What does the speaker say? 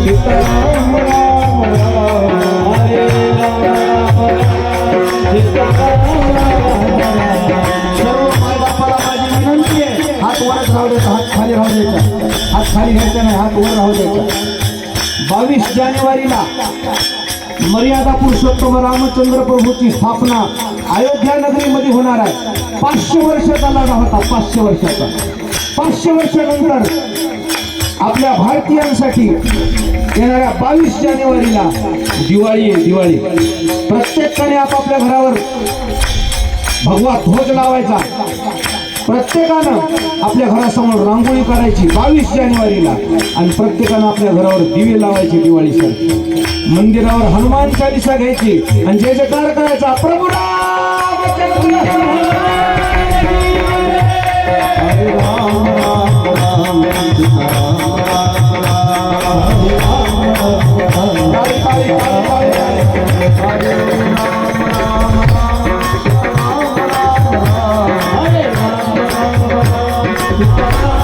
सीताराम राम राम हरे राम राम सीताराम राम राम। सर्व मायबापाला माझी विनंती आहे, हात वरच राहू द्यायचा, हात खाली राहू द्यायचा, हात खाली घ्यायचा नाही, हात वर राहू द्यायचा। 22 जानेवारीला मर्यादा पुरुषोत्तम रामचंद्र प्रभूची स्थापना अयोध्या नगरीमध्ये होणार आहे। 500 वर्षाचा लढा होता, 500 वर्षाचा। 500 वर्षानंतर आपल्या भारतीयांसाठी येणाऱ्या 22 जानेवारीला दिवाळी आहे। दिवाळी प्रत्येकाने आपापल्या घरावर भगवा ध्वज लावायचा, प्रत्येकानं आपल्या घरासमोर रांगोळी काढायची 22 जानेवारीला आणि प्रत्येकानं आपल्या घरावर दिवे लावायचे दिवाळीसाठी। मंदिरावर हनुमान चालीसा घ्यायची आणि जय जयकार करायचा, प्रभू रामचंद्र हरे राम राम राम सीताराम राम राम हरे राम राम राम हरे राम राम राम सीताराम राम राम हरे राम राम राम सीताराम